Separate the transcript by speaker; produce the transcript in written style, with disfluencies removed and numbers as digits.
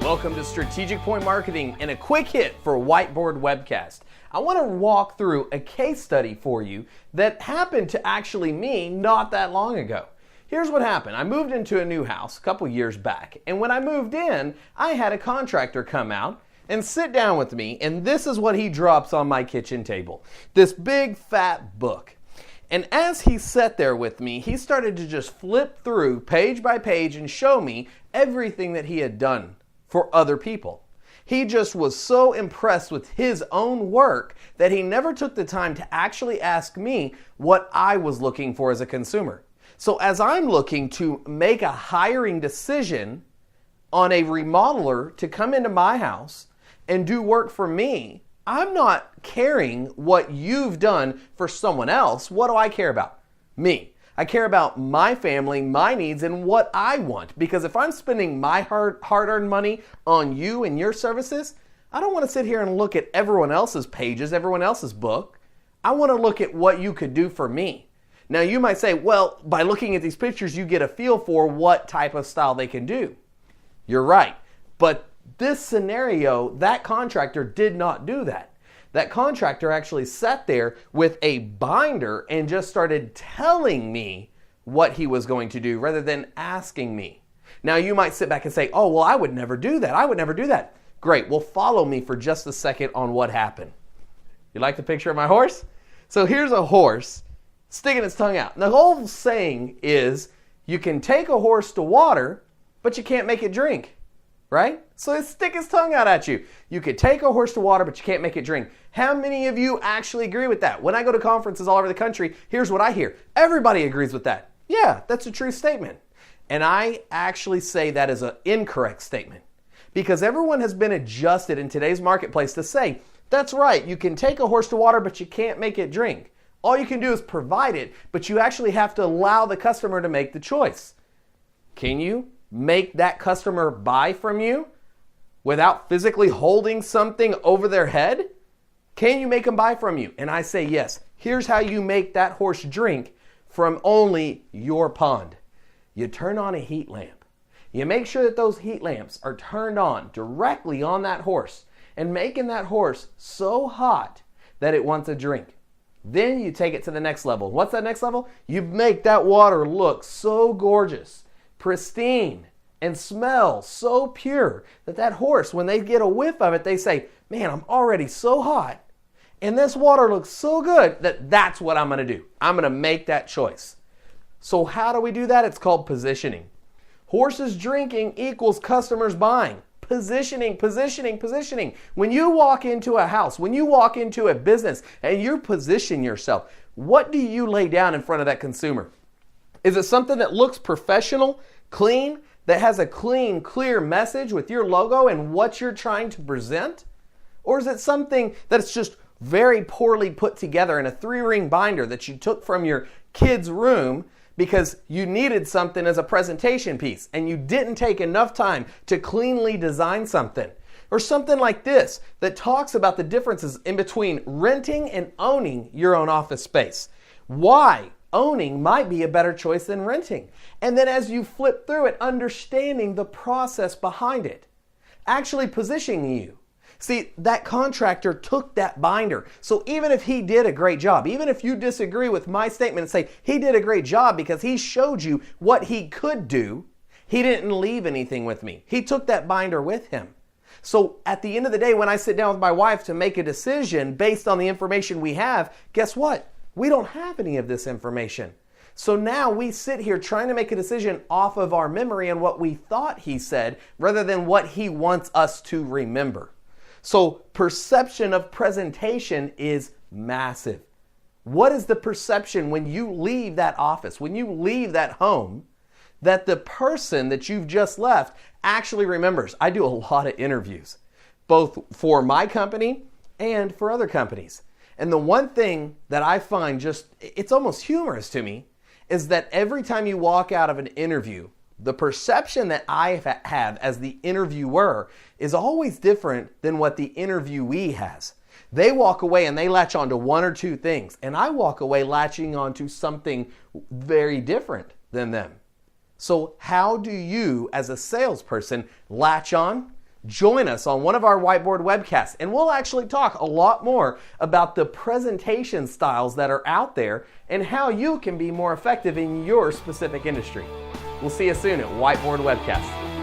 Speaker 1: Welcome to Strategic Point Marketing and a quick hit for Whiteboard Webcast. I want to walk through a case study for you that happened to actually me not that long ago. Here's what happened. I moved into a new house a couple years back, and when I moved in, I had a contractor come out and sit down with me, and this is what he drops on my kitchen table. This big fat book. And as he sat there with me, he started to just flip through page by page and show me everything that he had done for other people. He just was so impressed with his own work that he never took the time to actually ask me what I was looking for as a consumer. So as I'm looking to make a hiring decision on a remodeler to come into my house and do work for me, I'm not caring what you've done for someone else. What do I care about? Me. I care about my family, my needs, and what I want. Because if I'm spending my hard-earned money on you and your services, I don't want to sit here and look at everyone else's pages, everyone else's book. I want to look at what you could do for me. Now you might say, well, by looking at these pictures, you get a feel for what type of style they can do. You're right. But this scenario, that contractor did not do that. That contractor actually sat there with a binder and just started telling me what he was going to do rather than asking me. Now you might sit back and say, oh, well, I would never do that. I would never do that. Great. Well, follow me for just a second on what happened. You like the picture of my horse? So here's a horse sticking its tongue out. And the whole saying is you can take a horse to water, but you can't make it drink. Right? So it stick its tongue out at you. You could take a horse to water, but you can't make it drink. How many of you actually agree with that? When I go to conferences all over the country, here's what I hear. Everybody agrees with that. Yeah, that's a true statement. And I actually say that is an incorrect statement. Because everyone has been adjusted in today's marketplace to say, that's right, you can take a horse to water, but you can't make it drink. All you can do is provide it, but you actually have to allow the customer to make the choice. Can you make that customer buy from you without physically holding something over their head? Can you make them buy from you? And I say yes. Here's how you make that horse drink from only your pond. You turn on a heat lamp. You make sure that those heat lamps are turned on directly on that horse and making that horse so hot that it wants a drink. Then you take it to the next level. What's that next level? You make that water look so gorgeous, pristine, and smell so pure that horse, when they get a whiff of it, they say, man, I'm already so hot. And this water looks so good that's what I'm going to do. I'm going to make that choice. So how do we do that? It's called positioning. Horses drinking equals customers buying. Positioning, positioning, positioning. When you walk into a house, when you walk into a business and you position yourself, what do you lay down in front of that consumer? Is it something that looks professional, clean, that has a clean, clear message with your logo and what you're trying to present? Or is it something that's just very poorly put together in a 3-ring binder that you took from your kid's room because you needed something as a presentation piece and you didn't take enough time to cleanly design something? Or something like this that talks about the differences in between renting and owning your own office space. Why owning might be a better choice than renting. And then as you flip through it, understanding the process behind it. Actually positioning you. See, that contractor took that binder. So even if he did a great job, even if you disagree with my statement and say he did a great job because he showed you what he could do, he didn't leave anything with me. He took that binder with him. So at the end of the day, when I sit down with my wife to make a decision based on the information we have, guess what? We don't have any of this information. So now we sit here trying to make a decision off of our memory and what we thought he said rather than what he wants us to remember. So perception of presentation is massive. What is the perception when you leave that office, when you leave that home, that the person that you've just left actually remembers? I do a lot of interviews, both for my company and for other companies. And the one thing that I find it's almost humorous to me, is that every time you walk out of an interview, the perception that I have as the interviewer is always different than what the interviewee has. They walk away and they latch on to one or two things, and I walk away latching on to something very different than them. So how do you, as a salesperson, latch on join us on one of our whiteboard webcasts, and we'll actually talk a lot more about the presentation styles that are out there and how you can be more effective in your specific industry. We'll see you soon at Whiteboard Webcast.